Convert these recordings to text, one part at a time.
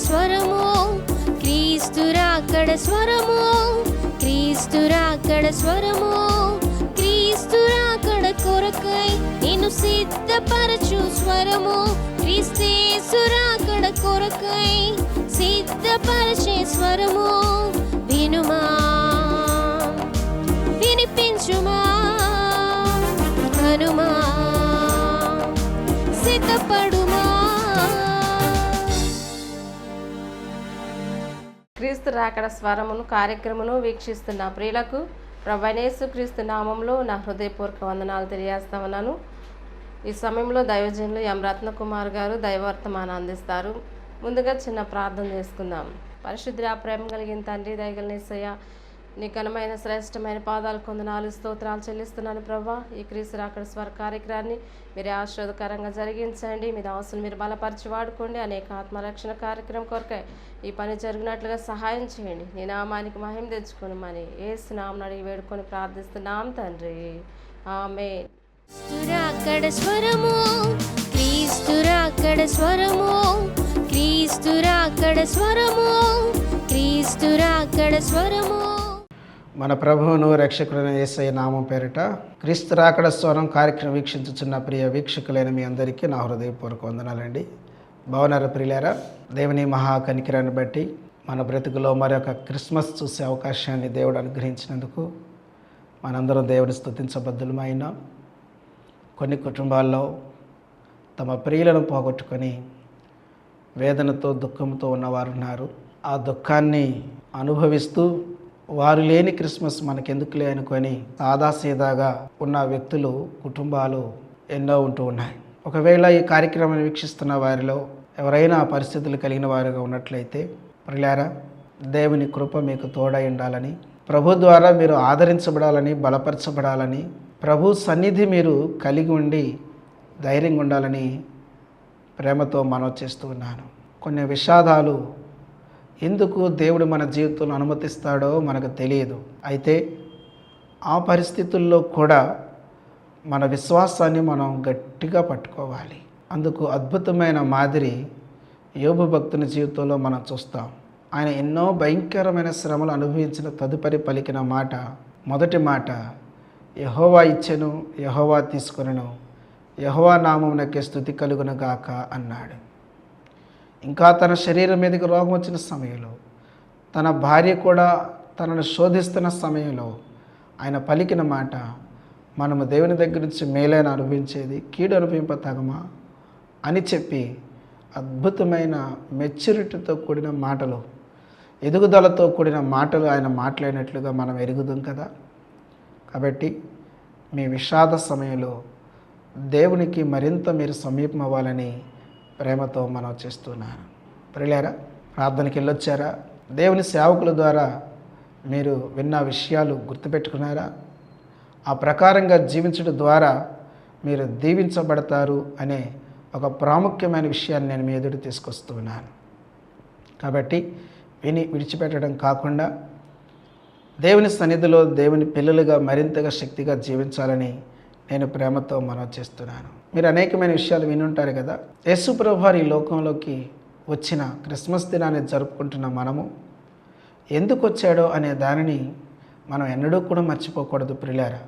స్వరము, క్రీస్తు రాకడ స్వరము, క్రీస్తు రాకడ స్వరము, క్రీస్తు రాకడ కొరకై నిన్ను సిద్ధపరచు స్వరము, క్రీస్తేసు రాకడ కొరకై సిద్ధపరచే స్వరము. వినుమా, వినిపించుమా, కనుమా, సిద్ధపడుమా. క్రీస్తు రాకడ స్వరమును కార్యక్రమను వీక్షిస్తున్న ప్రియులకు ప్రభువైన యేసుక్రీస్తు నామంలో నా హృదయపూర్వక వందనాలు తెలియజేస్తా ఉన్నాను. ఈ సమయంలో దైవజనులు ఎం రత్నకుమార్ గారు దైవవర్తమానం అందిస్తారు. ముందుగా చిన్న ప్రార్థన చేసుకుందాం. పరిశుద్ధ ప్రేమ కలిగిన తండ్రి, దయగల యేసయ్య, నీ ఘనమైన శ్రేష్టమైన పాదాలు కొందనాలు స్తోత్రాలు చెల్లిస్తున్నాను ప్రభా. ఈ క్రీస్తు రాకడ స్వర కార్యక్రమాన్ని మీరే ఆశీర్వాదకరంగా జరిగించండి. మీ దాసులు మీరు బలపరిచి వాడుకోండి. అనేక ఆత్మరక్షణ కార్యక్రమం కొరకై ఈ పని జరిగినట్లుగా సహాయం చేయండి. నీ నామానికి మహిమ తెచ్చుకొని మని యేసు నామమున అడిగి వేడుకొని ప్రార్థిస్తున్నాం తండ్రి, ఆమేన్. క్రీస్తు రాకడ స్వరము, క్రీస్తు రాకడ స్వరము, క్రీస్తు రాకడ స్వరము, క్రీస్తు రాకడ స్వరము. మన ప్రభువును రక్షకుడైన యేసయ్య నామం పేరిట క్రీస్తు రాకడ స్వరం కార్యక్రమం వీక్షించుచున్న ప్రియ వీక్షకులైన మీ అందరికీ నా హృదయపూర్వక వందనాలండి. బాగున్నారా ప్రియులారా? దేవుని మహా కనికరాన్ని బట్టి మన బ్రతుకులో మరొక క్రిస్మస్ చూసే అవకాశాన్ని దేవుడు అనుగ్రహించినందుకు మనందరం దేవుని స్తుతించబద్దులమైన. కొన్ని కుటుంబాల్లో తమ ప్రియులను పోగొట్టుకొని వేదనతో దుఃఖంతో ఉన్నవారు ఉన్నారు. ఆ దుఃఖాన్ని అనుభవిస్తూ వారు లేని క్రిస్మస్ మనకెందుకులే అనుకొని సాదాసీదాగా ఉన్న వ్యక్తులు, కుటుంబాలు ఎన్నో ఉంటూ ఉన్నాయి. ఒకవేళ ఈ కార్యక్రమాన్ని వీక్షిస్తున్న వారిలో ఎవరైనా పరిస్థితులు కలిగిన వారుగా ఉన్నట్లయితే ప్రియులారా, దేవుని కృప మీకు తోడై ఉండాలని, ప్రభు ద్వారా మీరు ఆదరించబడాలని, బలపరచబడాలని, ప్రభు సన్నిధి మీరు కలిగి ఉండి ధైర్యంగా ఉండాలని ప్రేమతో మనవి చేస్తూ ఉన్నాను. కొన్ని విషాదాలు ఎందుకు దేవుడు మన జీవితంలో అనుమతిస్తాడో మనకు తెలియదు. అయితే ఆ పరిస్థితుల్లో కూడా మన విశ్వాసాన్ని మనం గట్టిగా పట్టుకోవాలి. అందుకు అద్భుతమైన మాదిరి యోబు భక్తుని జీవితంలో మనం చూస్తాం. ఆయన ఎన్నో భయంకరమైన శ్రమలు అనుభవించిన తదుపరి పలికిన మాట, మొదటి మాట, యెహోవా ఇచ్చెను, యెహోవా తీసుకొనెను, యెహోవా నామమునకే స్తుతి కలుగును గాక అన్నాడు. ఇంకా తన శరీరం మీదకి రోగం వచ్చిన సమయంలో, తన భార్య కూడా తనను శోధిస్తున్న సమయంలో ఆయన పలికిన మాట, మనము దేవుని దగ్గర నుంచి మేలైన అనుభవించేది కీడు అనుభవింప తగమా అని చెప్పి అద్భుతమైన మెచ్యూరిటీతో కూడిన మాటలు, ఎదుగుదలతో కూడిన మాటలు ఆయన మాట్లాడినట్లుగా మనం ఎరుగుదాం కదా. కాబట్టి మీ విషాద సమయంలో దేవునికి మరింత మీరు సమీపం అవ్వాలని ప్రేమతో మనం చేస్తున్నాను. ప్రియులారా, ప్రార్థనకి వెళ్ళొచ్చారా? దేవుని సేవకుల ద్వారా మీరు విన్న విషయాలు గుర్తుపెట్టుకున్నారా? ఆ ప్రకారంగా జీవించడం ద్వారా మీరు దీవించబడతారు అనే ఒక ప్రాముఖ్యమైన విషయాన్ని నేను మీ ఎదుట తీసుకొస్తున్నాను. కాబట్టి విని విడిచిపెట్టడం కాకుండా దేవుని సన్నిధిలో దేవుని పిల్లలుగా మరింతగా శక్తిగా జీవించాలని నేను ప్రేమతో మనవి చేస్తున్నాను. మీరు అనేకమైన విషయాలు వినుంటారు కదా. యేసు ప్రభువారు ఈ లోకంలోకి వచ్చిన క్రిస్మస్ దినాన్ని జరుపుకుంటున్న మనము ఎందుకు వచ్చాడో అనే దానిని మనం ఎన్నడూ కూడా మర్చిపోకూడదు ప్రియులారా.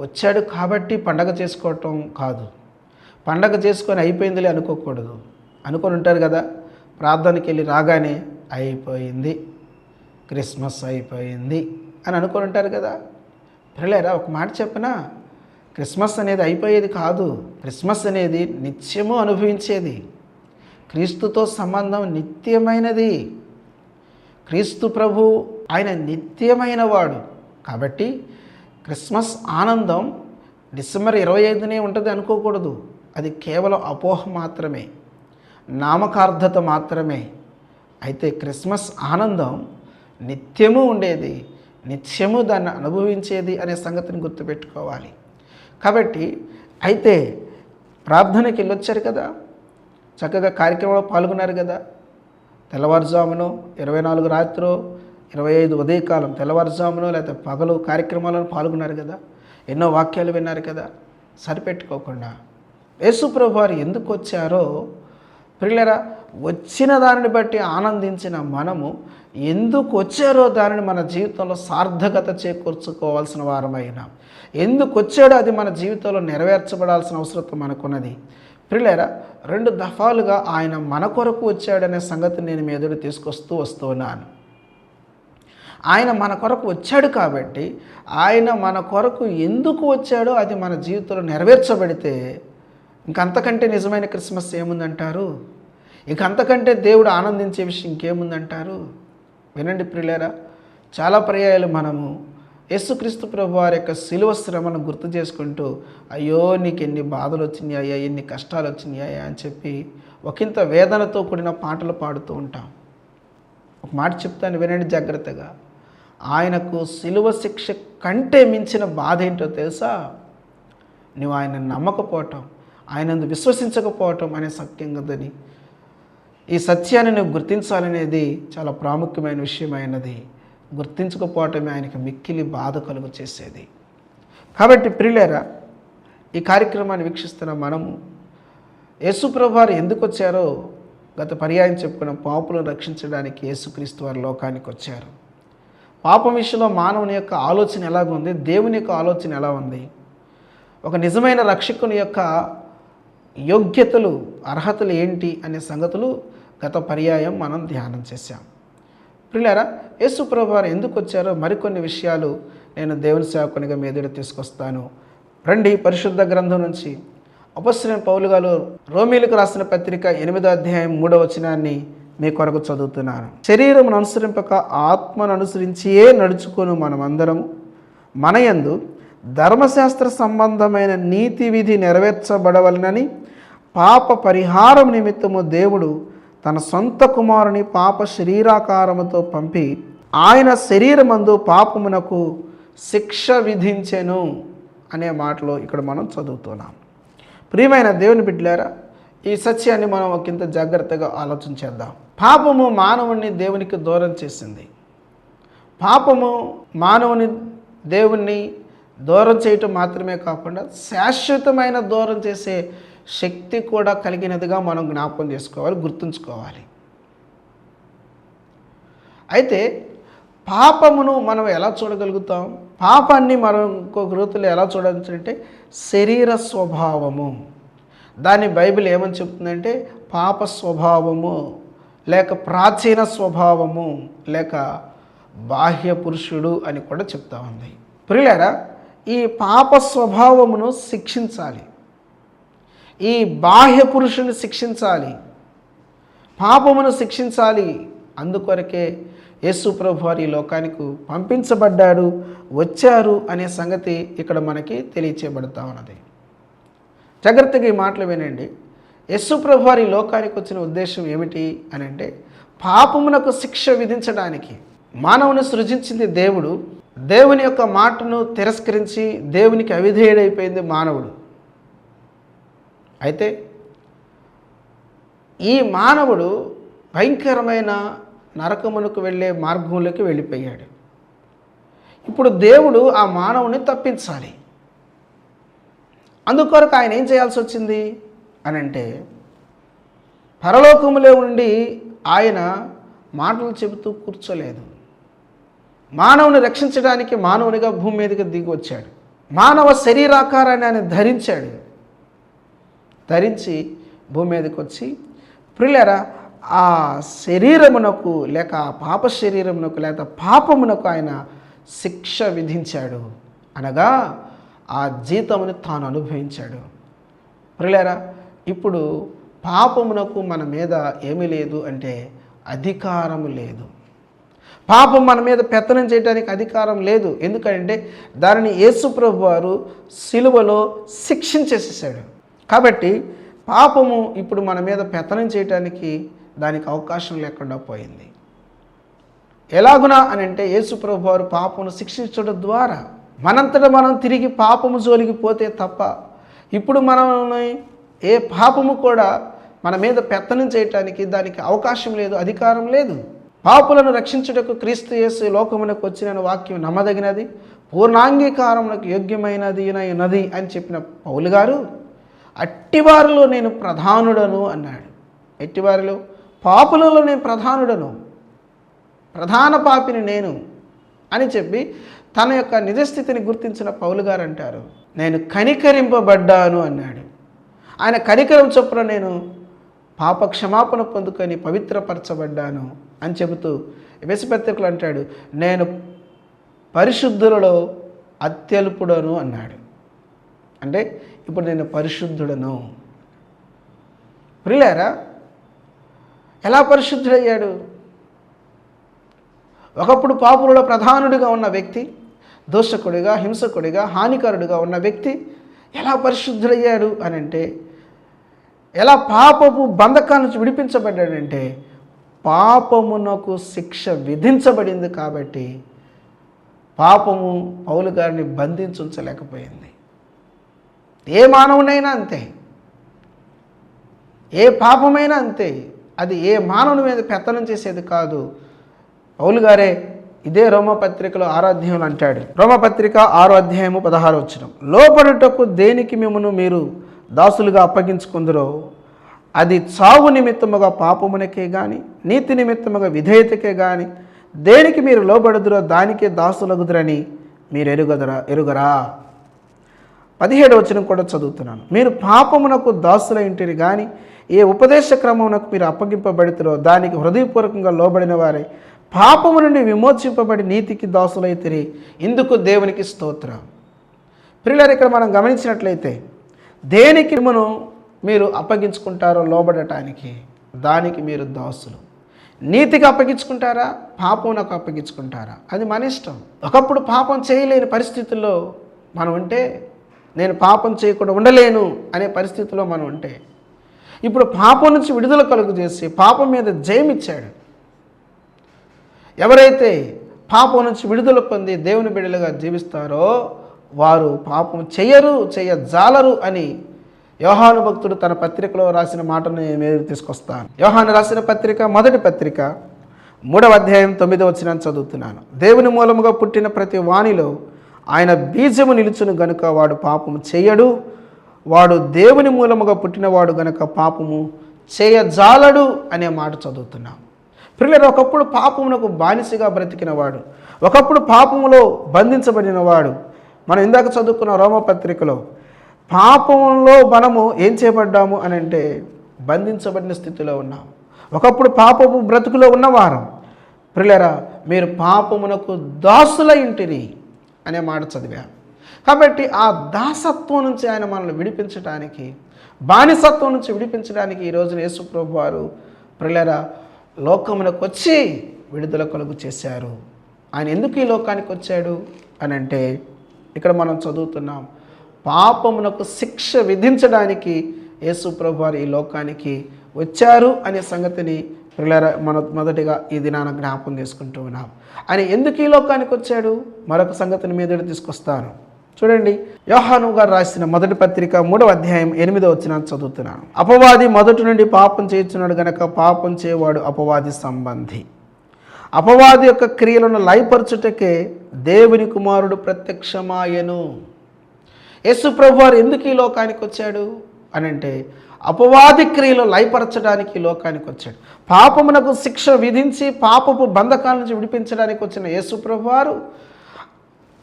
వచ్చాడు కాబట్టి పండగ చేసుకోవటం కాదు, పండగ చేసుకొని అయిపోయిందిలే అనుకోకూడదు. అనుకొని ఉంటారు కదా, ప్రార్థనకి వెళ్ళి రాగానే అయిపోయింది, క్రిస్మస్ అయిపోయింది అని అనుకొని ఉంటారు కదా. ప్రియులారా, ఒక మాట చెప్పనా, క్రిస్మస్ అనేది అయిపోయేది కాదు. క్రిస్మస్ అనేది నిత్యము అనుభవించేది. క్రీస్తుతో సంబంధం నిత్యమైనది. క్రీస్తు ప్రభు ఆయన నిత్యమైన వాడు. కాబట్టి క్రిస్మస్ ఆనందం డిసెంబర్ 25నే ఉంటుంది అనుకోకూడదు. అది కేవలం అపోహ మాత్రమే, నామకార్థత మాత్రమే. అయితే క్రిస్మస్ ఆనందం నిత్యము ఉండేది, నిత్యము దాన్ని అనుభవించేది అనే సంగతిని గుర్తుపెట్టుకోవాలి. కాబట్టి అయితే ప్రార్థనకి వెళ్ళొచ్చారు కదా, చక్కగా కార్యక్రమంలో పాల్గొన్నారు కదా. తెల్లవారుజామును 24 రాత్రో 25 ఉదయకాలం తెల్లవారుజామును లేకపోతే పగలు కార్యక్రమాలను పాల్గొన్నారు కదా. ఎన్నో వాక్యాలు విన్నారు కదా. సరిపెట్టుకోకుండా యేసు ప్రభువారు ఎందుకు వచ్చారో ప్రియులారా వచ్చిన దానిని బట్టి ఆనందించిన మనము ఎందుకు వచ్చారో దానిని మన జీవితంలో సార్థకత చేకూర్చుకోవాల్సిన వారమైనా, ఎందుకు వచ్చాడో అది మన జీవితంలో నెరవేర్చబడాల్సిన అవసరం మనకున్నది. ప్రియులారా, 2 దఫాలుగా ఆయన మన కొరకు వచ్చాడనే సంగతి నేను మీ ఎదురు వస్తున్నాను. ఆయన మన కొరకు వచ్చాడు కాబట్టి ఆయన మన కొరకు ఎందుకు వచ్చాడో అది మన జీవితంలో నెరవేర్చబడితే ఇంకంతకంటే నిజమైన క్రిస్మస్ ఏముందంటారు? ఇంకంతకంటే దేవుడు ఆనందించే విషయం ఇంకేముందంటారు? వినండి ప్రియులారా, చాలా పర్యాయాలు మనము యేసుక్రీస్తు ప్రభు వారి యొక్క శిలువ శ్రమను గుర్తు చేసుకుంటూ అయ్యో నీకు ఎన్ని బాధలు వచ్చినాయా, ఎన్ని కష్టాలు వచ్చినాయా అని చెప్పి ఒకంత వేదనతో కూడిన పాటలు పాడుతూ ఉంటాం. ఒక మాట చెప్తాను, వినండి జాగ్రత్తగా. ఆయనకు శిలువ శిక్ష కంటే మించిన బాధ ఏంటో తెలుసా? నువ్వు ఆయన నమ్మకపోవటం, ఆయనందు విశ్వసించకపోవటం అనే సత్యం కదని. ఈ సత్యాన్ని నువ్వు గుర్తించాలనేది చాలా ప్రాముఖ్యమైన విషయమైనది. గుర్తించకపోవటమే ఆయనకి మిక్కిలి బాధ కలుగు చేసేది. కాబట్టి ప్రియులారా, ఈ కార్యక్రమాన్ని వీక్షిస్తున్న మనము యేసుప్రభు వారు ఎందుకు వచ్చారో గత పర్యాయం చెప్పుకున్న పాపులను రక్షించడానికి యేసుక్రీస్తు వారు లోకానికి వచ్చారు. పాపం విషయంలో మానవుని యొక్క ఆలోచన ఎలాగుంది, దేవుని యొక్క ఆలోచన ఎలా ఉంది, ఒక నిజమైన రక్షకుని యొక్క యోగ్యతలు అర్హతలు ఏంటి అనే సంగతులు గత పర్యాయం మనం ధ్యానం చేశాం. ప్రియులారా, యేసు ప్రభు వారు ఎందుకు వచ్చారో మరికొన్ని విషయాలు నేను దేవుని సేవకునిగా మీ ఎదుట తీసుకొస్తాను. రండి, పరిశుద్ధ గ్రంథం నుంచి అపొస్తలుడైన పౌలు గారు రోమీయులకు రాసిన పత్రిక 8వ అధ్యాయం 3వ వచనాన్ని మీ కొరకు చదువుతున్నాను. శరీరమును అనుసరింపక ఆత్మను అనుసరించియే నడుచుకొని మనమందరము మన యందు ధర్మశాస్త్ర సంబంధమైన నీతి విధి నెరవేర్చబడవలనని పాప పరిహారం నిమిత్తము దేవుడు తన సొంత కుమారుని పాప శరీరాకారముతో పంపి ఆయన శరీరమందు పాపమునకు శిక్ష విధించెను అనే మాటలో ఇక్కడ మనం చదువుతున్నాం. ప్రియమైన దేవుని బిడ్డలారా, ఈ సత్యాన్ని మనం ఒకంత జాగ్రత్తగా ఆలోచించేద్దాం. పాపము మానవుని దేవునికి దూరం చేసింది. పాపము మానవుని దేవుణ్ణి దూరం చేయటం మాత్రమే కాకుండా శాశ్వతమైన దూరం చేసే శక్తి కూడా కలిగినదిగా మనం జ్ఞాపకం చేసుకోవాలి, గుర్తుంచుకోవాలి. అయితే పాపమును మనం ఎలా చూడగలుగుతాం? పాపాన్ని మనం ఇంకొక రీతిలో ఎలా చూడాలంటే శరీర స్వభావము. దాన్ని బైబిల్ ఏమని చెప్తుందంటే పాప స్వభావము, లేక ప్రాచీన స్వభావము, లేక బాహ్య పురుషుడు అని కూడా చెప్తా ఉంది. ప్రియులారా, ఈ పాప స్వభావమును శిక్షించాలి, ఈ బాహ్య పురుషుని శిక్షించాలి, పాపమును శిక్షించాలి. అందుకొరకే యేసు ప్రభు వారు ఈ లోకానికి పంపించబడ్డాడు, వచ్చారు అనే సంగతి ఇక్కడ మనకి తెలియచేయబడతా ఉన్నది. జాగ్రత్తగా ఈ మాటలు వినండి. యేసు ప్రభు వారు ఈ లోకానికి వచ్చిన ఉద్దేశం ఏమిటి అని అంటే పాపమునకు శిక్ష విధించడానికి. మానవుని సృజించింది దేవుడు. దేవుని యొక్క మాటను తిరస్కరించి దేవునికి అవిధేయుడైపోయింది మానవుడు. అయితే ఈ మానవుడు భయంకరమైన నరకమునకు వెళ్ళే మార్గంలోకి వెళ్ళిపోయాడు. ఇప్పుడు దేవుడు ఆ మానవుని తప్పించాలి. అందుకొరకు ఆయన ఏం చేయాల్సి వచ్చింది అని అంటే పరలోకములో ఉండి ఆయన మాటలు చెబుతూ కూర్చోలేదు. మానవుని రక్షించడానికి మానవునిగా భూమి మీదకి దిగి వచ్చాడు. మానవ శరీరాకారాన్ని ఆయన ధరించాడు. ధరించి భూమి మీదకి వచ్చి ప్రియులారా, ఆ శరీరమునకు లేక ఆ పాప శరీరమునకు లేక పాపమునకు ఆయన శిక్ష విధించాడు. అనగా ఆ జీతముని తాను అనుభవించాడు. ప్రియులారా, ఇప్పుడు పాపమునకు మన మీద ఏమీ లేదు అంటే అధికారము లేదు. పాపం మన మీద పెత్తనం చేయడానికి అధికారం లేదు. ఎందుకంటే దానిని యేసు ప్రభు వారు సిలువలో శిక్షించేసేసాడు. కాబట్టి పాపము ఇప్పుడు మన మీద పెత్తనం చేయడానికి దానికి అవకాశం లేకుండా పోయింది. ఎలాగునా అని అంటే యేసు ప్రభు వారు పాపమును శిక్షించడం ద్వారా మనంతటా మనం తిరిగి పాపము జోలికి పోతే తప్ప ఇప్పుడు మనల్ని ఏ పాపము కూడా మన మీద పెత్తనం చేయటానికి దానికి అవకాశం లేదు, అధికారం లేదు. పాపులను రక్షించుటకు క్రీస్తు యేసు లోకమునకు వచ్చిన వాక్యం నమ్మదగినది, పూర్ణాంగీకారమునకు యోగ్యమైనది నది అని చెప్పిన పౌలు గారు అట్టివారిలో నేను ప్రధానుడను అన్నాడు. ఎట్టివారిలో? పాపులలో నేను ప్రధానుడను, ప్రధాన పాపిని నేను అని చెప్పి తన యొక్క నిజస్థితిని గుర్తించిన పౌలు గారు అంటారు, నేను కనికరింపబడ్డాను అన్నాడు. ఆయన కనికరం చొప్పున నేను పాప క్షమాపణ పొందుకొని పవిత్రపరచబడ్డాను అని చెబుతూ ఎఫెసీ పత్రికలో అంటాడు, నేను పరిశుద్ధులలో అత్యల్పుడను అన్నాడు. అంటే ఇప్పుడు నేను పరిశుద్ధుడను. ప్రియులారా, ఎలా పరిశుద్ధుడయ్యాడు? ఒకప్పుడు పాపులలో ప్రధానుడిగా ఉన్న వ్యక్తి, దోషకుడిగా, హింసకుడిగా, హానికరుడిగా ఉన్న వ్యక్తి ఎలా పరిశుద్ధుడయ్యాడు అని అంటే, ఎలా పాపపు బంధకాల నుంచి విడిపించబడ్డాడంటే, పాపమునకు శిక్ష విధించబడింది కాబట్టి పాపము పౌలు గారిని బంధించలేకపోయింది. ఏ మానవునైనా అంతే, ఏ పాపమైనా అంతే, అది ఏ మానవుని మీద పెత్తనం చేసేది కాదు. పౌలు గారే ఇదే రోమపత్రికలో 6వ అధ్యాయంలో అంటాడు. రోమపత్రిక 6వ అధ్యాయము 16వ వచనం, లోబడుటకు దేనికి మిమ్మును మీరు దాసులుగా అప్పగించుకుందరో అది చావు నిమిత్తముగా పాపమునకే గాని నీతి నిమిత్తముగా విధేయతకే గాని దేనికి మీరు లోబడుదురో దానికే దాసులగుదురని మీరు ఎరుగరా. 17వ వచనం కూడా చదువుతున్నాను, మీరు పాపమునకు దాసులైంటిరి కానీ ఏ ఉపదేశ క్రమమునకు మీరు అప్పగింపబడితురో దానికి హృదయపూర్వకంగా లోబడిన వారే పాపము నుండి విమోచింపబడి నీతికి దాసులైతిరి, ఇందుకు దేవునికి స్తోత్రం. ప్రియులారా, ఇక్కడ మనం గమనించినట్లయితే దేనికి మీరు అప్పగించుకుంటారో లోబడటానికి, దానికి మీరు దాసులు. నీతికి అప్పగించుకుంటారా, పాపమునకు అప్పగించుకుంటారా, అది మన ఇష్టం. ఒకప్పుడు పాపం చేయలేని పరిస్థితుల్లో మనం ఉంటే, నేను పాపం చేయకుండా ఉండలేను అనే పరిస్థితిలో మనం ఉంటే, ఇప్పుడు పాపం నుంచి విడుదల కలుగు చేసి పాపం మీద జయమిచ్చాడు. ఎవరైతే పాపం నుంచి విడుదల పొంది దేవుని బిడ్డలుగా జీవిస్తారో వారు పాపం చేయజాలరు అని యోహాను భక్తుడు తన పత్రికలో రాసిన మాటను నేను తీసుకొస్తాను. యోహాను రాసిన పత్రిక, మొదటి పత్రిక 3వ అధ్యాయం 9వ వచనాన్ని చదువుతున్నాను. దేవుని మూలముగా పుట్టిన ప్రతి వానిలో ఆయన బీజము నిలుచును గనుక వాడు పాపము చేయడు, వాడు దేవుని మూలముగా పుట్టినవాడు గనుక పాపము చేయజాలడు అనే మాట చదువుతున్నాం. ప్రియులారా, ఒకప్పుడు పాపమునకు బానిసగా బ్రతికినవాడు, ఒకప్పుడు పాపములో బంధించబడినవాడు. మనం ఇందాక చదువుకున్న రోమపత్రికలో పాపంలో మనము ఏం చేయబడ్డాము అని అంటే బంధించబడిన స్థితిలో ఉన్నాం. ఒకప్పుడు పాపపు బ్రతుకులో ఉన్నవారం. ప్రియులారా, మీరు పాపమునకు దాసులైంటిరి అనే మాట చదివాం. కాబట్టి ఆ దాసత్వం నుంచి ఆయన మనల్ని విడిపించడానికి, బానిసత్వం నుంచి విడిపించడానికి ఈ రోజున యేసు ప్రభువు వారు ప్రియులారా లోకమునకు వచ్చి విడుదల కలుగు చేశారు. ఆయన ఎందుకు ఈ లోకానికి వచ్చాడు అని అంటే, ఇక్కడ మనం చదువుతున్నాం, పాపమునకు శిక్ష విధించడానికి యేసు ప్రభువు వారు ఈ లోకానికి వచ్చారు అనే సంగతిని ప్రియులారా మనం మొదటిగా ఈ దినాన జ్ఞాపకం చేసుకుంటూ ఉన్నాం. ఆయన ఎందుకు ఈ లోకానికి వచ్చాడు మరొక సంగతిని మీద తీసుకొస్తాను. చూడండి, యోహాను గారు రాసిన మొదటి పత్రిక 3వ అధ్యాయం 8వ వచనాన్ని చదువుతున్నాను. అపవాది మొదటి నుండి పాపం చేయుచున్నాడు గనక పాపం చేయవాడు అపవాది సంబంధి. అపవాది యొక్క క్రియలను లయపరచుటకే దేవుని కుమారుడు ప్రత్యక్షమాయెను. యేసు ప్రభువారు ఎందుకు ఈ లోకానికి వచ్చాడు అని అంటే అపవాది క్రియలు లయపరచడానికి ఈ లోకానికి వచ్చాడు. పాపమునకు శిక్ష విధించి పాపపు బంధకాల నుంచి విడిపించడానికి వచ్చిన యేసు ప్రభువారు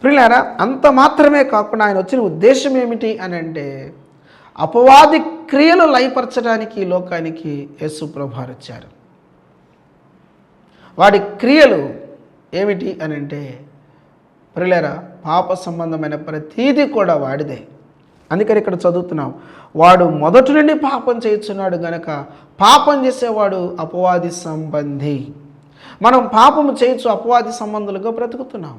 ప్రియులారా, అంత మాత్రమే కాకుండా ఆయన వచ్చిన ఉద్దేశం ఏమిటి అని అంటే అపవాది క్రియలు లయపరచడానికి ఈ లోకానికి యేసు ప్రభువారు వచ్చారు. వాడి క్రియలు ఏమిటి అని అంటే ప్రియులారా, పాప సంబంధమైన ప్రతీది కూడా వాడిదే. అందుకని ఇక్కడ చదువుతున్నాం, వాడు మొదటి నుండి పాపం చేస్తున్నాడు గనక పాపం చేసేవాడు అపవాది సంబంధి. మనం పాపము చేయొచ్చు అపవాది సంబంధులుగా బ్రతుకుతున్నాం.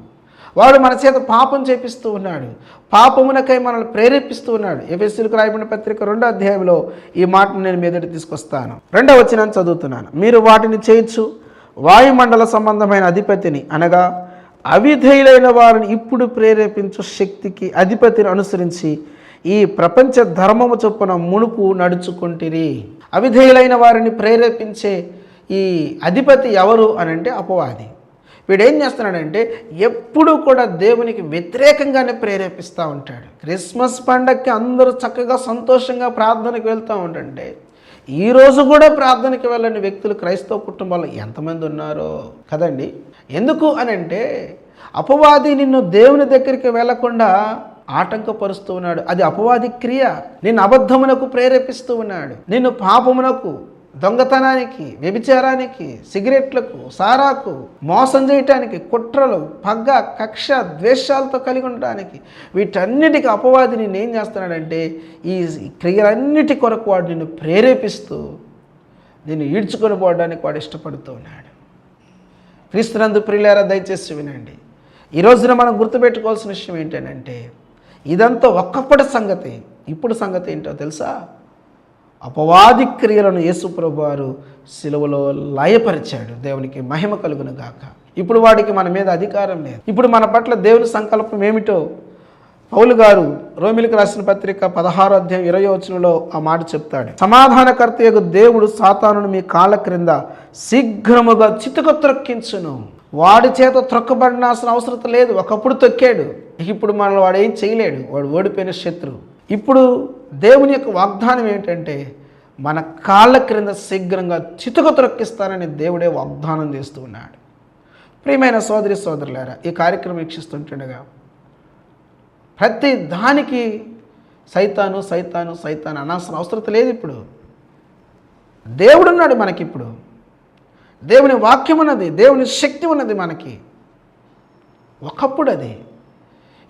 వాడు మన చేత పాపం చేపిస్తూ ఉన్నాడు, పాపమునకై మనల్ని ప్రేరేపిస్తూ ఉన్నాడు. ఎఫెసీయులకు రాయబడిన పత్రిక 2వ అధ్యాయంలో ఈ మాటను నేను మీదటి తీసుకొస్తాను. 2వ వచనాన్ని చదువుతున్నాను. మీరు వాటిని చేయొచ్చు, వాయుమండల సంబంధమైన అధిపతిని అనగా అవిధేయులైన వారిని ఇప్పుడు ప్రేరేపించు శక్తికి అధిపతిని అనుసరించి ఈ ప్రపంచ ధర్మము చొప్పున మునుపు నడుచుకుంటిరి. అవిధేయులైన వారిని ప్రేరేపించే ఈ అధిపతి ఎవరు అని అంటే అపవాది. వీడేం చేస్తున్నాడంటే ఎప్పుడు కూడా దేవునికి వ్యతిరేకంగానే ప్రేరేపిస్తూ ఉంటాడు. క్రిస్మస్ పండగకి అందరూ చక్కగా సంతోషంగా ప్రార్థనకు వెళ్తూ ఉంటుంటే ఈరోజు కూడా ప్రార్థనకి వెళ్ళని వ్యక్తులు క్రైస్తవ కుటుంబాల్లో ఎంతమంది ఉన్నారో కదండి. ఎందుకు అని అంటే అపవాది నిన్ను దేవుని దగ్గరికి వెళ్లకుండా ఆటంకపరుస్తూ ఉన్నాడు. అది అపవాది క్రియ. నిన్ను అబద్ధమునకు ప్రేరేపిస్తూ ఉన్నాడు. నిన్ను పాపమునకు, దొంగతనానికి, వ్యభిచారానికి, సిగరెట్లకు, సారాకు, మోసం చేయటానికి, కుట్రలు, పగ, కక్ష, ద్వేషాలతో కలిగి ఉండడానికి, వీటన్నిటికీ అపవాది నిన్ను ఏం చేస్తున్నాడంటే ఈ క్రియలన్నిటి కొరకు వాడు నిన్ను ప్రేరేపిస్తూ నిన్ను ఈడ్చుకొని పోవడానికి వాడు ఇష్టపడుతూ ఉన్నాడు. క్రీస్తునందు ప్రియులారా, దయచేసి వినండి. ఈ రోజున మనం గుర్తుపెట్టుకోవాల్సిన విషయం ఏంటంటే ఇదంతా ఒక్కప్పటి సంగతి. ఇప్పుడు సంగతి ఏంటో తెలుసా? అపవాది క్రియలను యేసు ప్రభువు వారు సిలువలో లయపరిచాడు. దేవునికి మహిమ కలుగును గాక. ఇప్పుడు వాడికి మన మీద అధికారం లేదు. ఇప్పుడు మన పట్ల దేవుని సంకల్పం ఏమిటో పౌలు గారు రోమిలికి రాసిన పత్రిక 16వ అధ్యాయం 20వ వచనంలో ఆ మాట చెప్తాడు. సమాధానకర్తయగు దేవుడు సాతానును మీ కాళ్ళ క్రింద శీఘ్రముగా చితుక త్రొక్కించును. వాడి చేత త్రొక్కబడినాల్సిన అవసరం లేదు. ఒకప్పుడు తొక్కాడు, ఇప్పుడు మనల్ని వాడు ఏం చేయలేడు. వాడు ఓడిపోయిన శత్రువు. ఇప్పుడు దేవుని యొక్క వాగ్దానం ఏమిటంటే మన కాళ్ళ క్రింద శీఘ్రంగా చితుక త్రొక్కిస్తానని దేవుడే వాగ్దానం చేస్తూ ఉన్నాడు. ప్రియమైన సోదరి సోదరులారా, ఈ కార్యక్రమం వీక్షిస్తుంటుండగా ప్రతి దానికి సైతాను సైతాను సైతాను అనాల్సిన అవసరం లేదు. ఇప్పుడు దేవుడున్నాడు మనకిప్పుడు. దేవుని వాక్యం ఉన్నది, దేవుని శక్తి ఉన్నది మనకి. ఒకప్పుడు అది,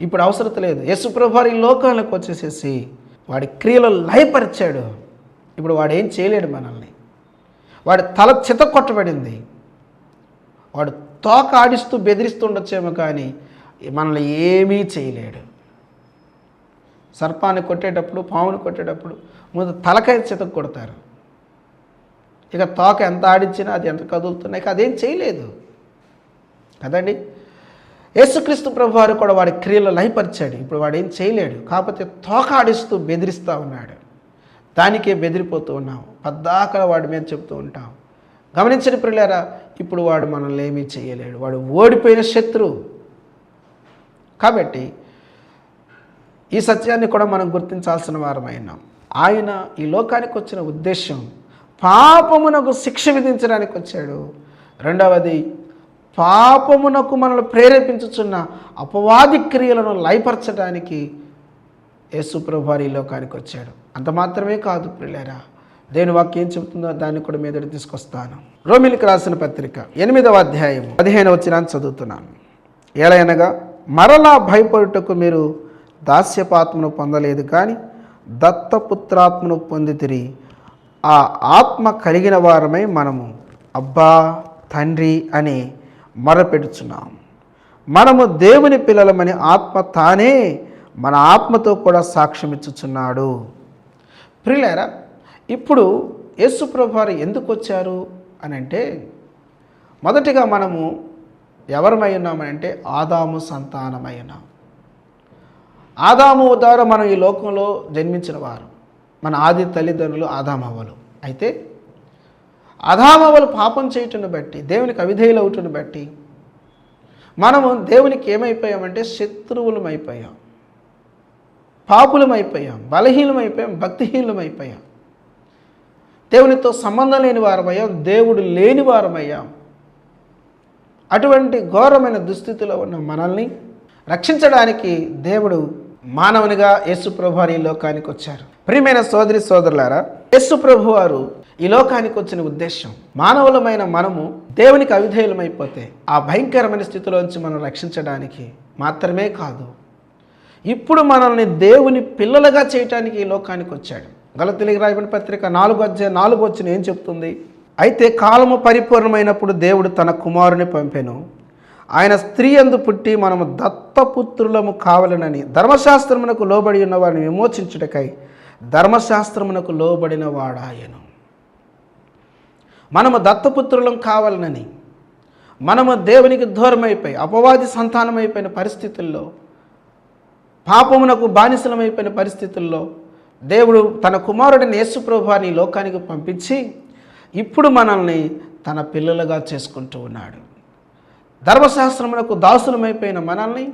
ఇప్పుడు అవసరం లేదు. యేసు ప్రభువు ఈ లోకాలకు వచ్చేసేసి వాడి క్రియలు లయపరిచాడు. ఇప్పుడు వాడు ఏం చేయలేడు మనల్ని. వాడి తల చిత కొట్టబడింది. వాడు తోక ఆడిస్తూ బెదిరిస్తూ ఉండొచ్చేమో కానీ మనల్ని ఏమీ చేయలేడు. సర్పాన్ని కొట్టేటప్పుడు, పాముని కొట్టేటప్పుడు ముందు తలకాయ చిత కొడతారు. ఇక తోక ఎంత ఆడించినా, అది ఎంత కదులుతున్నాయి, అదేం చేయలేదు కదండి. యేసుక్రీస్తు ప్రభువారు కూడా వాడి క్రియలు లయపరిచాడు. ఇప్పుడు వాడు ఏం చేయలేడు. కాకపోతే తోక ఆడిస్తూ బెదిరిస్తూ ఉన్నాడు. దానికే బెదిరిపోతూ ఉన్నాం. పద్దాకల వాడి మీద చెప్తూ ఉంటాం. గమనించని ప్రియులారా, ఇప్పుడు వాడు మనల్ని ఏమీ చేయలేడు. వాడు ఓడిపోయిన శత్రువు. కాబట్టి ఈ సత్యాన్ని కూడా మనం గుర్తించాల్సిన వారమైనాం. ఆయన ఈ లోకానికి వచ్చిన ఉద్దేశం పాపమునకు శిక్ష విధించడానికి వచ్చాడు. రెండవది, పాపమునకు మనల్ని ప్రేరేపించుచున్న అపవాది క్రియలను లయపరచడానికి యేసు ప్రభువారు ఈ లోకానికి వచ్చాడు. అంత మాత్రమే కాదు ప్రియులారా, దేవుని వాక్యం ఏం చెబుతుందో దాన్ని కూడా మీదకి తీసుకొస్తాను. రోమిలికి రాసిన పత్రిక 8వ అధ్యాయం 15వ వచనాన్ని చదువుతున్నాను. ఏలయనగా మరలా భయపడుటకు మీరు దాస్యపాత్మను పొందలేదు, కానీ దత్తపుత్రాత్మను పొందితిరి. ఆ ఆత్మ కలిగిన వారమై మనము అబ్బా తండ్రి అని మొరపెడుచున్నాం. మనము దేవుని పిల్లలమని ఆత్మ తానే మన ఆత్మతో కూడా సాక్ష్యం ఇచ్చుచున్నాడు. ప్రియులారా, ఇప్పుడు యేసు ప్రభువారు ఎందుకు వచ్చారు అని అంటే, మొదటిగా మనము ఎవరమై ఉన్నామనంటే ఆదాము సంతానమై ఉన్నాం. ఆదాము ద్వారా మనం ఈ లోకంలో జన్మించిన వారు. మన ఆది తల్లిదండ్రులు ఆదామవ్వలు. అయితే ఆదామవ్వలు పాపం చేయటను బట్టి, దేవునికి అవిధేయులు అవుటను బట్టి మనము దేవునికి ఏమైపోయామంటే శత్రువులమైపోయాం, పాపులమైపోయాం, బలహీనమైపోయాం, భక్తిహీనమైపోయాం, దేవునితో సంబంధం లేని వారమయ్యాం, దేవుడు లేని వారమయ్యాం. అటువంటి ఘోరమైన దుస్థితిలో ఉన్న మనల్ని రక్షించడానికి దేవుడు మానవునిగా యేసు ప్రభువారు ఈ లోకానికి వచ్చారు. ప్రియమైన సోదరి సోదరులారా, యేసు ప్రభువారు ఈ లోకానికి వచ్చిన ఉద్దేశం మానవులమైన మనము దేవునికి అవిధేయులమైపోతే ఆ భయంకరమైన స్థితిలోంచి మనం రక్షించడానికి మాత్రమే కాదు, ఇప్పుడు మనల్ని దేవుని పిల్లలుగా చేయటానికి ఈ లోకానికి వచ్చాడు. గలతీయులకు రాయబడిన పత్రిక 4:4 ఏం చెప్తుంది? అయితే కాలము పరిపూర్ణమైనప్పుడు దేవుడు తన కుమారుని పంపెను. ఆయన స్త్రీ యందు పుట్టి మనము దత్తపుత్రులము కావాలనని ధర్మశాస్త్రమునకు లోబడి ఉన్న వారిని విమోచించుటకై ధర్మశాస్త్రమునకు లోబడిన వాడాయను. మనము దత్తపుత్రులం కావాలనని, మనము దేవునికి దూరమైపోయి అపవాది సంతానమైపోయిన పరిస్థితుల్లో, పాపమునకు బానిసలమైపోయిన పరిస్థితుల్లో దేవుడు తన కుమారుడిని యేసు ప్రభువారిని లోకానికి పంపించి ఇప్పుడు మనల్ని తన పిల్లలుగా చేసుకుంటూ ఉన్నాడు. ధర్మశాస్త్రమునకు దాసులమైపోయిన మనల్ని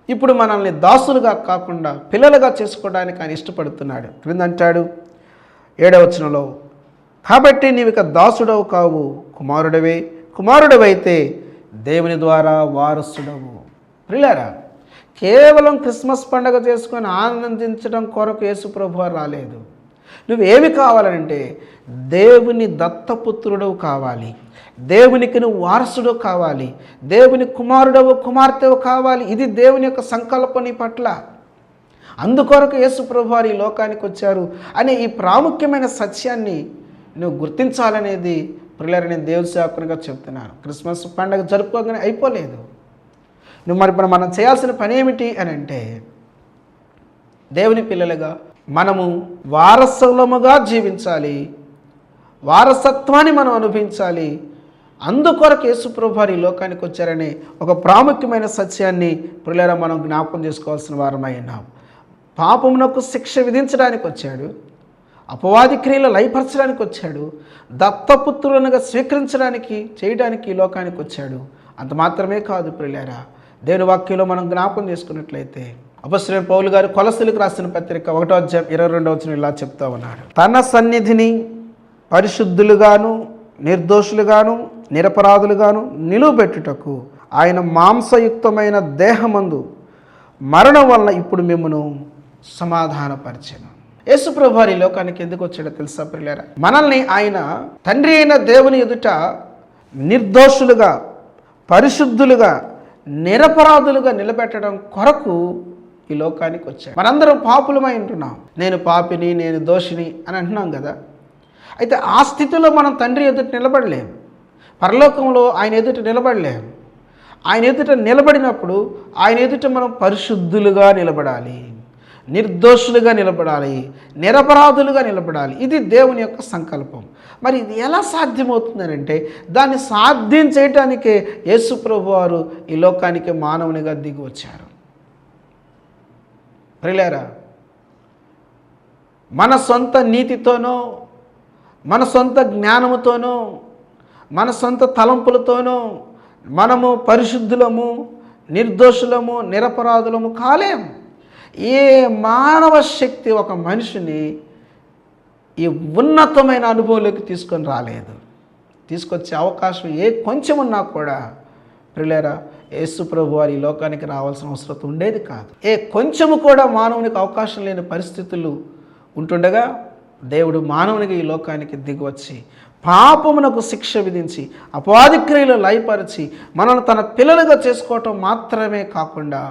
ఇప్పుడు మనల్ని దాసులుగా కాకుండా పిల్లలుగా చేసుకోవడానికి ఆయన ఇష్టపడుతున్నాడు. క్రిందంటాడు 7వ వచనంలో, కాబట్టి నీవు ఇక దాసుడవు కావు, కుమారుడవే. కుమారుడవైతే దేవుని ద్వారా వారసుడవు. ప్రియులారా, కేవలం క్రిస్మస్ పండుగ చేసుకొని ఆనందించడం కొరకు యేసుప్రభువు రాలేదు. నువ్వేమి కావాలంటే దేవుని దత్తపుత్రుడవు కావాలి, దేవునికి నువ్వు వారసుడు కావాలి, దేవుని కుమారుడవు కుమార్తెవు కావాలి. ఇది దేవుని యొక్క సంకల్పం నీ పట్ల. అందుకొరకు యేసుప్రభువు వారు ఈ లోకానికి వచ్చారు అనే ఈ ప్రాముఖ్యమైన సత్యాన్ని నువ్వు గుర్తించాలనేది ప్రియులారా నేను దేవుని సేవకునిగా చెప్తున్నాను. క్రిస్మస్ పండుగ జరుపుకోగానే అయిపోలేదు. నువ్వు మరి మనం చేయాల్సిన పని ఏమిటి అని అంటే, దేవుని పిల్లలుగా మనము వారసులముగా జీవించాలి, వారసత్వాన్ని మనం అనుభవించాలి. అందుకొరకు యేసుప్రభువు వారు ఈ లోకానికి వచ్చారనే ఒక ప్రాముఖ్యమైన సత్యాన్ని ప్రియులారా మనం జ్ఞాపకం చేసుకోవాల్సిన వారమై ఉన్నాం. పాపమునకు శిక్ష విధించడానికి వచ్చాడు, అపవాది క్రియలు లయపరచడానికి వచ్చాడు, దత్తపుత్రులనుగా స్వీకరించడానికి చేయడానికి ఈ లోకానికి వచ్చాడు. అంత మాత్రమే కాదు ప్రియులారా, దేవుని వాక్యంలో మనం జ్ఞాపకం చేసుకున్నట్లయితే అపొస్తలుడైన పౌలు గారు కొలస్సీలకు రాసిన పత్రిక 1వ అధ్యాయం 22వ వచనం ఇలా చెప్తా ఉన్నాడు. తన సన్నిధిని పరిశుద్ధులుగాను నిర్దోషులుగాను నిరపరాధులుగాను నిలువబెట్టుటకు ఆయన మాంసయుక్తమైన దేహమందు మరణం వలన ఇప్పుడు మిమ్మను సమాధానపరిచెను. యేసుప్రభువు వారు ఈ లోకానికి ఎందుకు వచ్చాడో తెలుసా ప్రియులారా? మనల్ని ఆయన తండ్రి అయిన దేవుని ఎదుట నిర్దోషులుగా, పరిశుద్ధులుగా, నిరపరాధులుగా నిలబెట్టడం కొరకు ఈ లోకానికి వచ్చాడు. మనందరం పాపులమై ఉంటున్నాం. నేను పాపిని, నేను దోషిని అని అంటున్నాం కదా. అయితే ఆ స్థితిలో మనం తండ్రి ఎదుట నిలబడలేము, పరలోకంలో ఆయన ఎదుట నిలబడలేము. ఆయన ఎదుట నిలబడినప్పుడు ఆయన ఎదుట మనం పరిశుద్ధులుగా నిలబడాలి, నిర్దోషులుగా నిలబడాలి, నిరపరాధులుగా నిలబడాలి. ఇది దేవుని యొక్క సంకల్పం. మరి ఇది ఎలా సాధ్యమవుతుందనంటే, దాన్ని సాధ్యం చేయటానికే యేసుప్రభువు వారు ఈ లోకానికి మానవునిగా దిగి వచ్చారు. ప్రియులారా, మన సొంత నీతితోనో, మన సొంత జ్ఞానముతోనో, మన సొంత తలంపులతోనో మనము పరిశుద్ధులము, నిర్దోషులము, నిరపరాధులము కాలేము. ఏ మానవ శక్తి ఒక మనిషిని ఈ ఉన్నతమైన అనుభవంలోకి తీసుకొని రాలేదు. తీసుకొచ్చే అవకాశం కొంచెం ఉన్నా కూడా ప్రియులారా, యేసుప్రభువు వారు ఈ లోకానికి రావాల్సిన అవసరం ఉండేది కాదు. కొంచెము కూడా మానవునికి అవకాశం లేని పరిస్థితులు ఉంటుండగా దేవుడు మానవునికి ఈ లోకానికి దిగివచ్చి పాపమునకు శిక్ష విధించి అపవాది క్రియలు లయపరిచి మనల్ని తన పిల్లలుగా చేసుకోవటం మాత్రమే కాకుండా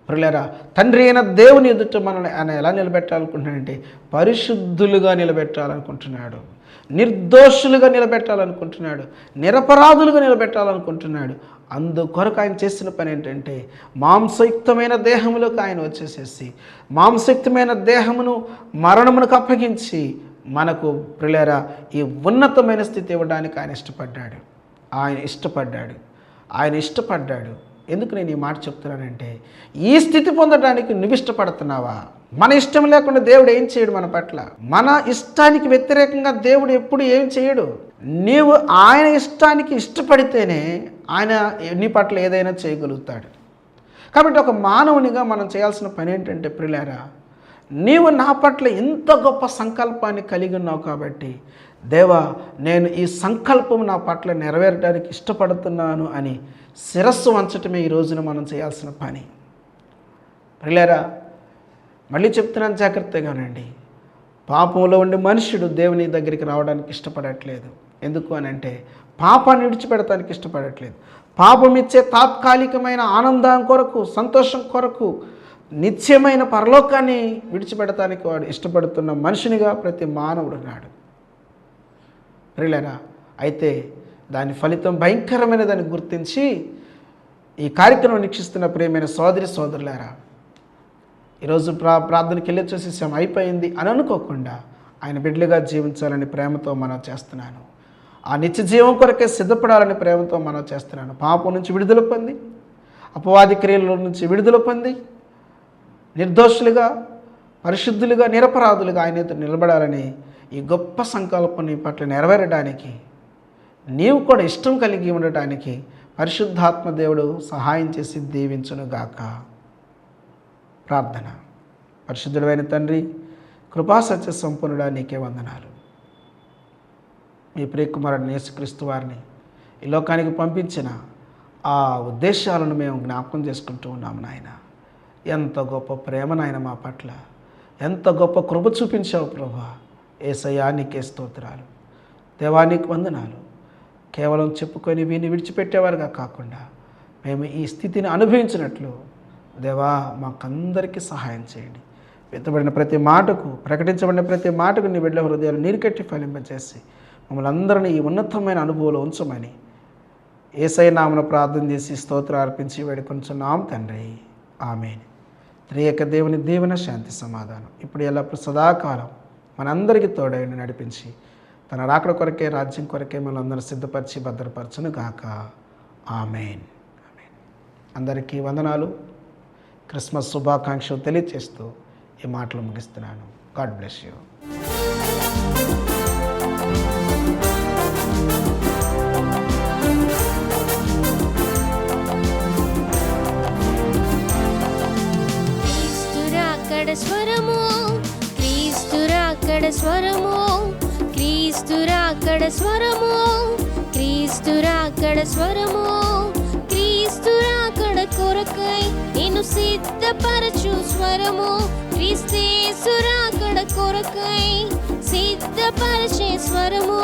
ప్రియులారా, తండ్రి అయిన దేవుని ఎదుట మనల్ని ఆయన ఎలా నిలబెట్టాలనుకుంటున్నాడంటే పరిశుద్ధులుగా నిలబెట్టాలనుకుంటున్నాడు, నిర్దోషులుగా నిలబెట్టాలనుకుంటున్నాడు, నిరపరాధులుగా నిలబెట్టాలనుకుంటున్నాడు. అందుకొరకు ఆయన చేసిన పని ఏంటంటే మాంసయుక్తమైన దేహములకు ఆయన వచ్చేసేసి మాంసయుక్తమైన దేహమును మరణమునకు అప్పగించి మనకు ప్రియులారా ఈ ఉన్నతమైన స్థితి ఇవ్వడానికి ఆయన ఇష్టపడ్డాడు. ఎందుకు నేను ఈ మాట చెప్తున్నానంటే, ఈ స్థితి పొందడానికి నువ్వు ఇష్టపడుతున్నావా? మన ఇష్టం లేకుండా దేవుడు ఏం చేయడు మన పట్ల. మన ఇష్టానికి వ్యతిరేకంగా దేవుడు ఎప్పుడు ఏం చేయడు. నీవు ఆయన ఇష్టానికి ఇష్టపడితేనే ఆయన నీ పట్ల ఏదైనా చేయగలుగుతాడు. కాబట్టి ఒక మానవునిగా మనం చేయాల్సిన పని ఏంటంటే ప్రియులారా, నీవు నా పట్ల ఇంత గొప్ప సంకల్పాన్ని కలిగి ఉన్నావు కాబట్టి దేవా, నేను ఈ సంకల్పం నా పట్ల నెరవేరడానికి ఇష్టపడుతున్నాను అని శిరస్సు వంచటమే ఈ రోజున మనం చేయాల్సిన పని. ప్రియులారా, మళ్ళీ చెప్తున్నాను, జాగ్రత్తగానండి. పాపంలో ఉండే మనుష్యుడు దేవుని దగ్గరికి రావడానికి ఇష్టపడట్లేదు. ఎందుకు అని అంటే పాపాన్ని విడిచిపెడటానికి ఇష్టపడట్లేదు. పాపం ఇచ్చే తాత్కాలికమైన ఆనందం కొరకు, సంతోషం కొరకు, నిత్యమైన పరలోకాన్ని విడిచిపెడటానికి వాడు ఇష్టపడుతున్న మనిషినిగా ప్రతి మానవుడు ఉన్నాడు. ప్రియులారా, అయితే దాని ఫలితం భయంకరమైన దాన్ని గుర్తించి ఈ కార్యక్రమం వీక్షిస్తున్న ప్రియమైన సోదరి సోదరులారా, ఈరోజు ప్రార్థనకి వెళ్ళి చూసేసాం అయిపోయింది అని అనుకోకుండా ఆయన బిడ్డలుగా జీవించాలని ప్రేమతో మనం చేస్తున్నాను. ఆ నిత్య జీవం కొరకే సిద్ధపడాలని ప్రేమతో మనం చేస్తున్నాను. పాపం నుంచి విడుదల పొంది, అపవాది క్రియల నుంచి విడుదల పొంది, నిర్దోషులుగా, పరిశుద్ధులుగా, నిరపరాధులుగా ఆయన నిలబడాలని ఈ గొప్ప సంకల్పం నీ పట్ల నెరవేరడానికి, నీవు కూడా ఇష్టం కలిగి ఉండటానికి పరిశుద్ధాత్మ దేవుడు సహాయం చేసి దీవించునుగాక. ప్రార్థన. పరిశుద్ధుడైన తండ్రి, కృపాసత్య సంపన్నుడా, నీకే వందనాలు. మీ ప్రియకుమారుడు యేసుక్రీస్తు వారిని ఈ లోకానికి పంపించిన ఆ ఉద్దేశాలను మేము జ్ఞాపకం చేసుకుంటూ ఉన్నాము నాయన. ఎంత గొప్ప ప్రేమ నాయన మా పట్ల, ఎంత గొప్ప కృప చూపించావు ప్రభువా. యేసయ్యా నీకే స్తోత్రాలు, దేవానికి వందనాలు. కేవలం చెప్పుకొని వీని విడిచిపెట్టేవారుగా కాకుండా మేము ఈ స్థితిని అనుభవించినట్లు దేవా మాకందరికీ సహాయం చేయండి. విత్తబడిన ప్రతి మాటకు, ప్రకటించబడిన ప్రతి మాటకు నీ బిడ్డల హృదయాలు నీరుకట్టి ఫలింపజేసి మమ్మల్ని అందరినీ ఈ ఉన్నతమైన అనుభవంలో ఉంచమని యేసయ్య నామమున ప్రార్థన చేసి స్తోత్రం అర్పించి వేడుకొంచున్నాం తండ్రి. ఆమేన్. త్రియేక దేవుని దీవెన, శాంతి, సమాధానం ఇప్పుడు ఎల్లప్పుడు సదాకాలం మనందరికీ తోడైన నడిపించి తన రాకడ కొరకే, రాజ్యం కొరకే మనల్ని అందరూ సిద్ధపరిచి భద్రపరచును గాక. ఆమేన్. ఆమేన్. అందరికీ వందనాలు, క్రిస్మస్ శుభాకాంక్షలు తెలియజేస్తూ ఈ మాటలు ముగిస్తున్నాను. God bless you. స్వరము క్రీస్తు రాకడ స్వరము, క్రీస్తు రాకడ స్వరము, క్రీస్తు రాకడ స్వరము, క్రీస్తు రాకడ కొరకై నిన్ను సిద్ధపరచు స్వరము, క్రీస్తేసు రాకడ కొరకై సిద్ధపరచే స్వరము.